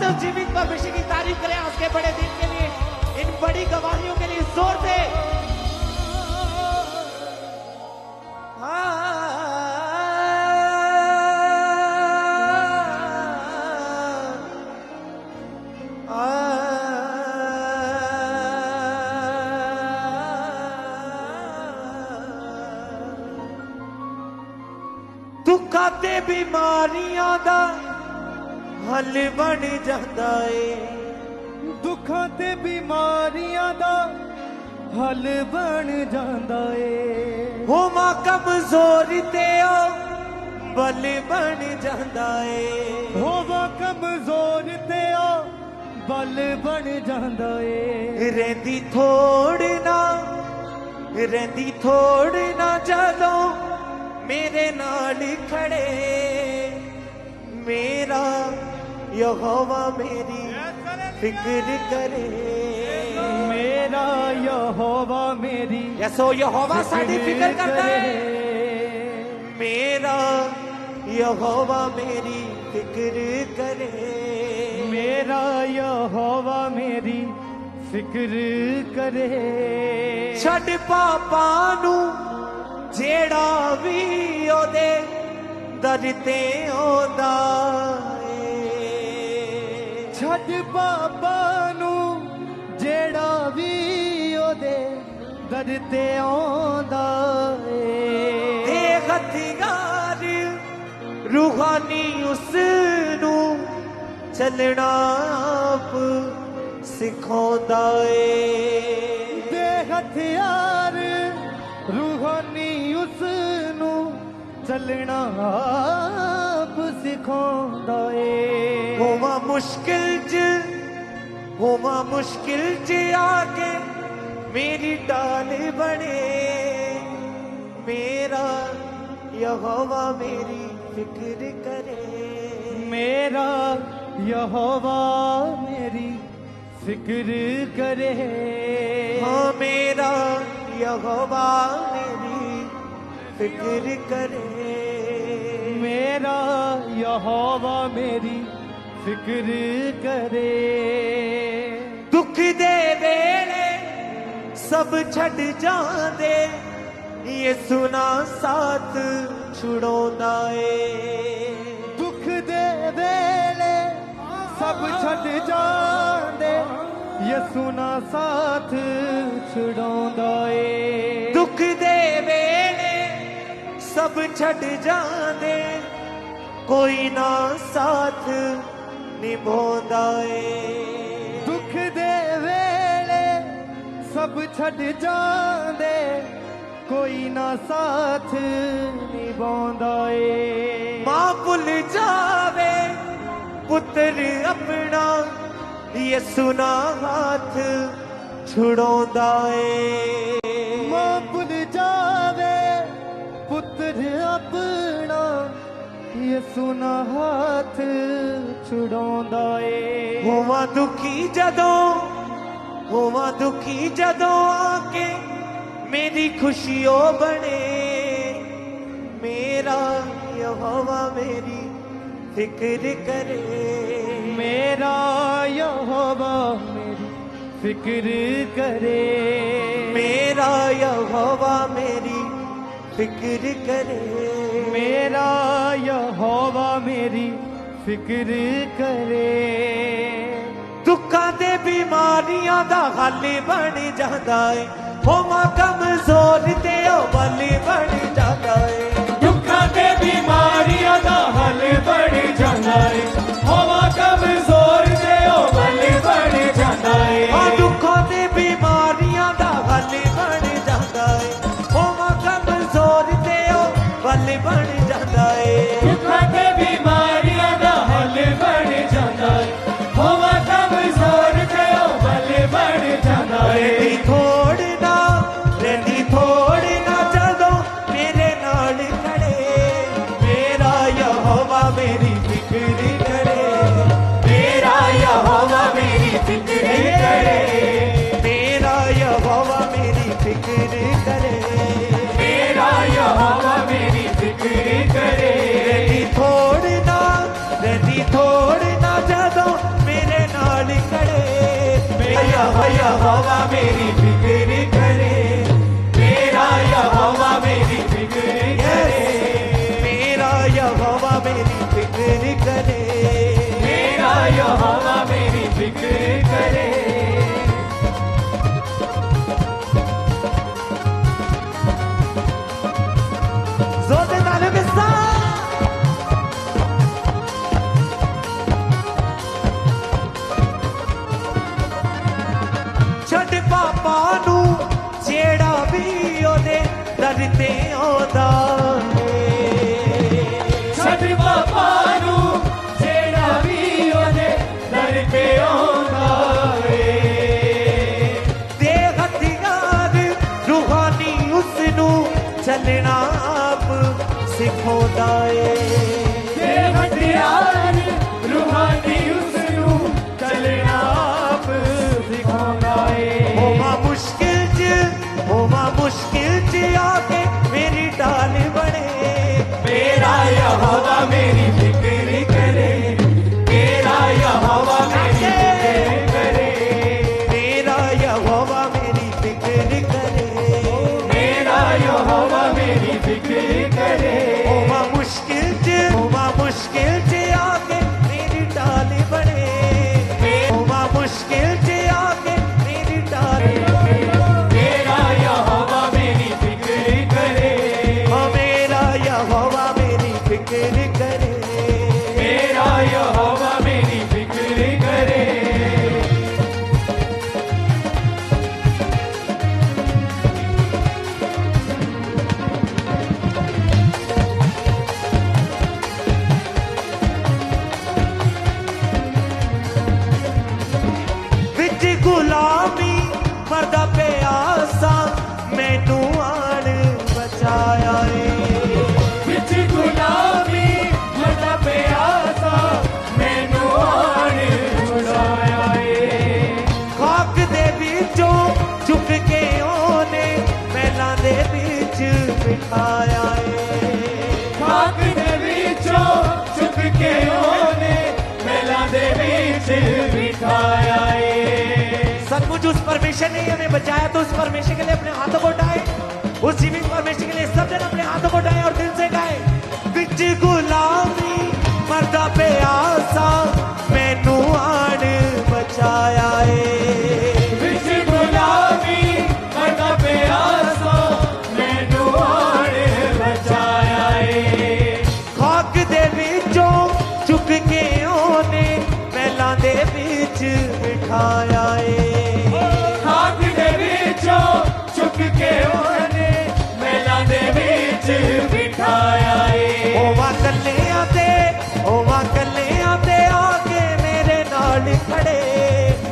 उस जीवित भविष्य की तारीफ करें आज के बड़े दिन के लिए, इन बड़ी गवाहियों के लिए जोर से। दुखां ते बीमारियां दा हल बन जांदा ए, दुखां ते बीमारियां दा हल बन जांदा ए। होवा कमजोर ते ओ बल बन जांदा ए, होवा कमजोर ते ओ बल बन जांदा ए। रहिंदी थोड़ ना जदों मेरे नाल खड़े, मेरा यहोवा मेरी फिक्र करे, मेरा यहोवा मेरी यहो यहोवा साडी फिक्र करता है, मेरा यहोवा मेरी फिक्र करे, मेरा यहोवा मेरी फिक्र करे। छड़ पापा नू जेड़ा भी ओदे दर ते आंदा ए, छड़ पापा नू जेड़ा भी ओदे दर ते आंदा ए। ते हथियार रूहानी उस नू चलना आप सिखांदा ए, ते हथियार रूहानी उस नू चलना आप सिखांदा ए। होवा मुश्किल च आके मेरी डाल बने, मेरा यहोवा मेरी फिक्र करे, मेरा यहोवा मेरी फिक्र करे। हाँ मेरा यहोवा मेरी फिक्र करे, मेरा यहोवा मेरी फिक्र करे। दुख दे वेले सब छड़ जांदे, ये सुना साथ छुड़ांदा ए, दुख दे वेले सब छड़ जांदे, ये सुना साथ छुड़ांदा ए। दुख दे वेले सब छड़ जांदे, कोई ना साथ निभांदा ए, दुख दे वेले सब छड़ जांदे, कोई ना साथ निभांदा ए। मां भुल जावे पुत्र अपना, ये सुना हाथ छुड़ांदा ए, मां भुल जावे पुत्र अपना, ये सुना हाथ छुड़ांदा ए। होवा दुखी जदों आके मेरी खुशियों बने, मेरा यहोवा मेरी फिक्र करे, मेरा यहोवा मेरी फिक्र करे, मेरा यहोवा मेरी फिक्र करे, मेरा यहोवा मेरी फिक्र करे। दुखां ते बीमारियां दा हल बन जांदा ए, होवा कमजोर ते ओ बल बन जांदा ए, दुखां ते बीमारियां दा हल बन जांदा ए, होवा कमजोर ते ओ बल बन जांदा ए। दुखां ते बीमारियां दा हल बन जांदा ए, होवा कमजोर ते ओ बल बन जांदा ए, दुखां ते बीमारियां दा हल बन जांदा ए, होवा कमजोर ते ओ बल बन जांदा ए। रहंदी थोड़ ना जदों मेरे नाल खड़े, मेरा यहोवा मेरी फिक्र करे, मेरा यहोवा मेरी फिक्र करे, मेरा यहोवा मेरी फिक्र करे, मेरा यहोवा मेरी फिक्र करे। रहंदी थोड़ ना जदों मेरे नाल खड़े। मेरा यहोवा मेरी फिक्र करे, मेरा यहोवा मेरी फिक्र करे, मेरा यहोवा मेरी फिक्र करे, मेरा यहोवा मेरी फिक्र करे। जोर दे तालियों के साथ। छड़ पापा नू जेड़ा भी ओदे दर ते आंदा छड़ पापा नू जेड़ा भी ओदे दर ते आंदा ए। दे हथियार रूहानी उसनू चलना आप सिखोंदा ए। ते हथियार रूहानी उसनू चलना आप सिखांदा ए। होवा मुश्किल च आके मेरी ढाल बने। मेरा यहोवा मेरी फिक्र करे, मेरा यहोवा मेरी फिक्र करे, मेरा यहोवा मेरी फिक्र करे, मेरा यहोवा मेरी फिक्र करे। होवा मुश्किल च आके मेरी ढाल बने। होवा मुश्किल च आके मेरी ढाल मेरा यहोवा मेरी फिक्र करे, मेरा यहोवा मेरी फिक्र करे। मेरा यहोवा मेरी फिक्र करे। विच गुलामी मरदा प्यासा मैनू आन बचाया ए। विच गुलामी मरदा प्यासा मैनू आन छुड़ाया ए। खाक दे विचों चुक के ओने महलां दे विच बिठाया ए। खाक दे विचों चुक के ओने महलां दे विच बिठाया ए। सचमुच उस परमेश्वर ने हमें बचाया तो उस परमेश्वर के लिए अपने हाथों को उठाए। उस जीवित परमेश्वर के लिए सब जन अपने हाथों को उठाए और दिल से गाए। विच गुलामी मरदा प्यासा मैनू आन बचाया ए। विच गुलामी मरदा प्यासा मैनू आन बचाया ए। खाक दे विचों चुक के ओने महलां दे विच बिठाया ए। खाक दे विचों चुक के ओने महलां दे विच बिठाया ए। होवा कल्लियां ते आके मेरे नाल खड़े।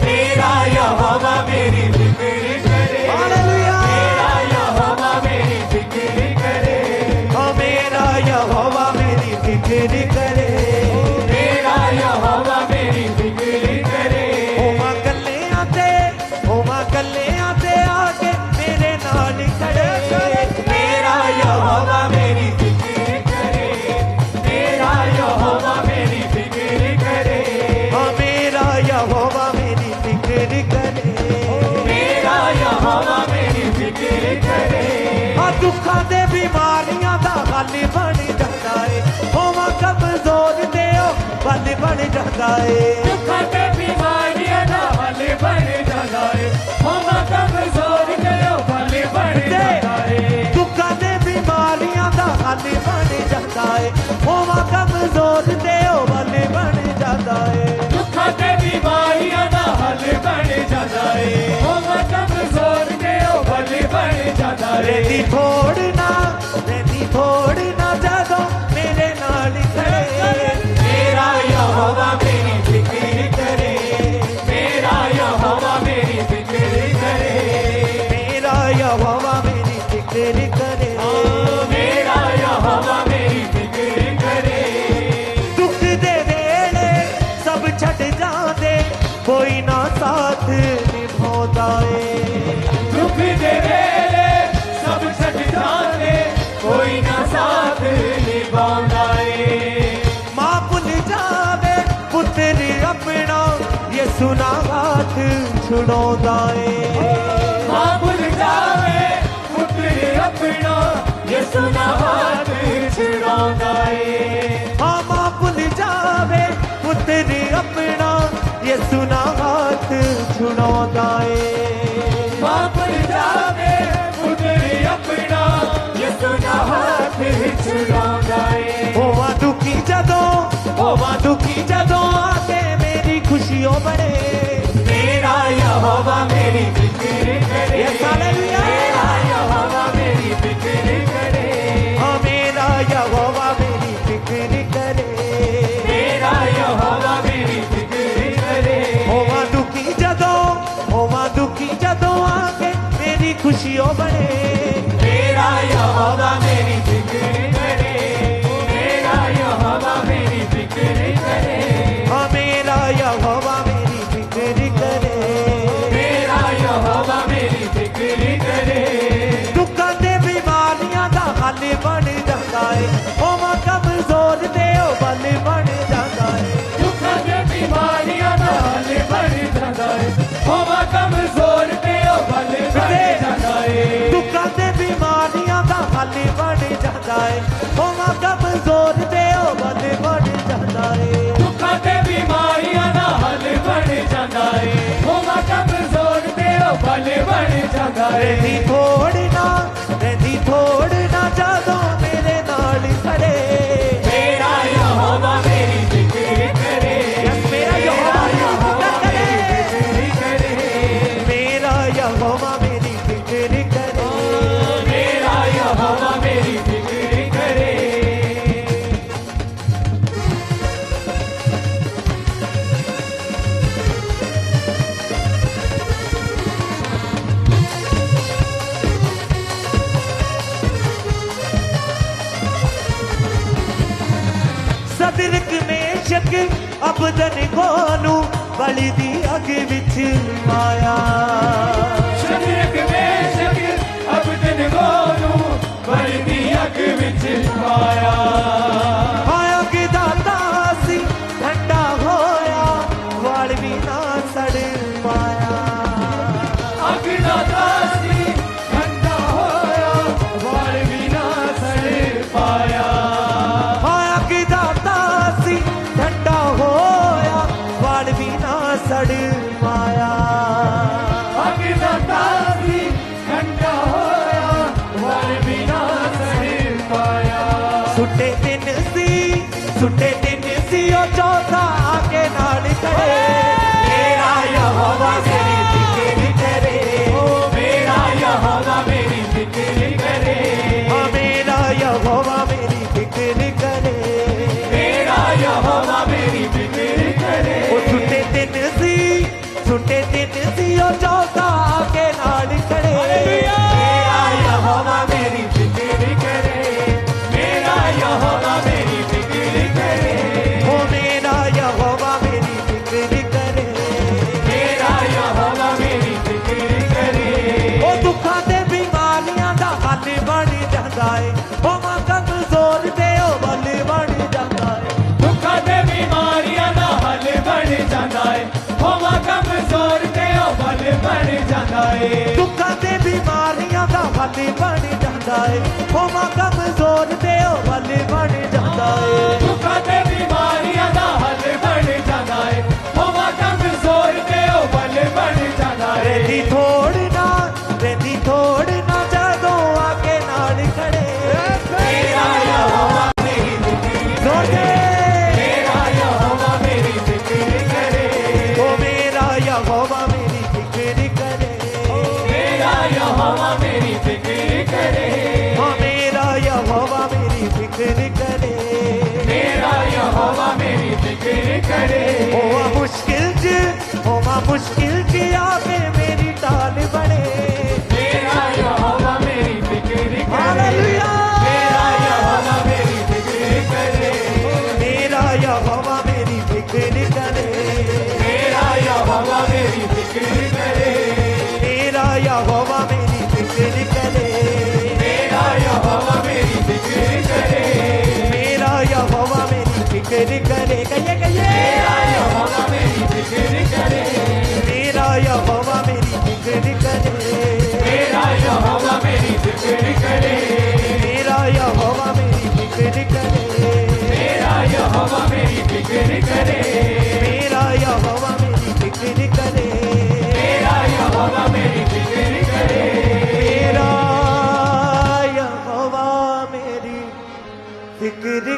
मेरा यहोवा मेरी फिक्र करे, हालेलुया। मेरा यहोवा मेरी फिक्र करे, मेरा यहोवा मेरी फिक्र करे। मेरा यहोवा मेरी फिक्र करे। होवा कल्लियां ते आके मेरे नाल खड़े। मेरा यहोवा मेरी फिक्र करे, मेरा यहोवा मेरी फिक्र करे, मेरा यहोवा मेरी फिक्र करे। मेरा यहोवा मेरी फिक्र करे। दुखां दे बीमारियां दा हल बन जांदा ए। होवा कमजोर ते बल बन जांदा ए। दुखां ते बीमारियां दा हल बन जांदा ए। होवा कमजोर ते बल बन जांदा ए। दुखां दे बीमारियां दा हल बन जांदा ए। होवा कमजोर ते बल बन जांदा ए। दुखां ते बीमारियां दा हल बन जांदा ए। होवा कमजोर ते बल बन जांदा ए। रेंदी थोड़ ना जादों मेरे नाल खड़े। मेरा यहोवा मेरी फिक्र करे, मेरा यहोवा मेरी फिक्र करे, मेरा यहोवा मेरी फिक्र करे। मेरा यहोवा मेरी फिक्र करे। दुख दे वेले सब छड़ जांदे कोई ना साथ निभांदा ए। दुख दे वेले सब छड़ जांदे कोई ना साथ निभांदा ए। मां भुल जावे पुत्र अपना ये सुना हाथ छुड़ाउंदा है। मां भुल जावे पुत्र अपना यसु ना हाथ छुड़ाउंदा है। हाँ मां भुल जावे पुत्र अपना यसु ना हाथ छुड़ाउंदा है। मां भुल जावे पुत्र अपना यसु ना हाथ छुड़ाउंदा है। होवा दुखी जदों आके मेरी खुशियों बड़े। मेरा यहोवा मेरी फिक्र करे। Yes hallelujah. मेरा यहोवा मेरी फिक्र करे। हाँ मेरा यहोवा मेरी फिक्र करे। मेरा यहोवा मेरी फिक्र करे। होवा दुखी जदों आके मेरी खुशियों बड़े। मेरा यहोवा मेरी फिक्र करे। मेरा यहोवा मेरी फिक्र करे। हाँ मेरा यहोवा मेरी फिक्र करे। मेरा यहोवा मेरी फिक्र करे। दुखां ते बीमारियां दा हल बन जांदा है। होवा कमजोर ते ओ बल बन जांदा है। दुखां ते बीमारियां दा हल बन जांदा है। होवा कमजोर ते ओ बल बन जांदा है। दुखां ते बीमारियां दा हल बन जांदा है। होवा कमजोर ते ओ बल बन जांदा है। दुखां ते बीमारियां दा हल बन जांदा है। होवा कमजोर ते ओ बल बन जांदा है। रहंदी थोड़ ना जादों मेरे नाल खड़े। मेरा यहोवा मेरी फिक्र करे। यस मेरा यहोवा मेरी फिक्र करे। मेरा यहोवा मेरी फिक्र करे। मेरा यहोवा मेरी फिक्र करे। मेरा यहोवा मेरी फिक्र करे। सदरक मेशक अबदनगो बलि दी अग विच माया। शरीरक मेशक अबदनगो बलि दी अग विच पाया। अग दा तासी ठंडा होया वाल भी ना सड़ पाया। अग दा तासी ठंडा होया वाल भी ना सड़ पाया। अग दा तासी ठंडा होया वाल भी ना सड़ पाया। अग दा तासी ठंडा होया वाल भी ना सड़ पाया। सुटे दिन सी ओ चौथा आके नाल खड़े। मेरा यहोवा मेरी फिक्र करे। मेरा यहोवा मेरी फिक्र करे। हाँ मेरा यहोवा मेरी फिक्र करे। मेरा यहोवा मेरी फिक्र करे। ओ सुटे दिन सी ओ चौथा आके नाल खड़े। मेरा यहोवा मेरी फिक्र करे। मेरा यहोवा मेरी फिक्र करे। ओ मेरा यहोवा मेरी फिक्र करे। मेरा यहोवा मेरी फिक्र करे। ओ दुखां ते बीमारियां दा हल बन जांदा है। ओ मां कमजोर ते ओ बल बन जांदा है। दुखां ते बीमारियां दा हल बन जांदा है। होवा कमजोर ते ओ बल बन जांदा है। दुखां ते बीमारियां दा हल बन जांदा है। ओ मां कमजोर ते ओ बल बन जांदा है। दुखां ते बीमारियां दा हल बन जांदा है। होवा कमजोर ते ओ बल बन जांदा है। रहंदी थोड़ ना जादों आके नाल खड़े। मेरा यहोवा मेरी फिक्र जोर दे। मेरा यहोवा मेरी फिक्र करे। ओ मेरा यहोवा मेरी फिक्र करे। मेरा यहोवा मेरी फिक्र करे। हाँ मेरा यहोवा मेरी फिक्र करे। मेरा यहोवा मेरी फिक्र करे। होवा मुश्किल च आके मेरी टाल बने। मेरा यहोवा मेरी फिक्र करे। हालेलुया। मेरा यहोवा मेरी फिक्र करे। मेरा यहोवा मेरी फिक्र करे। मेरा यहोवा मेरी फिक्र करे। मेरा यहोवा मेरी फिक्र करे। मेरा यहोवा मेरी फिक्र करे। मेरा यहोवा मेरी फिक्र करे। कहिए मेरा यहोवा मेरी फिक्र करे। फिक्र करे, मेरा यहोवा मेरी फिक्र करे, मेरा यहोवा मेरी फिक्र करे, मेरा यहोवा मेरी फिक्र करे, मेरा यहोवा मेरी फिक्र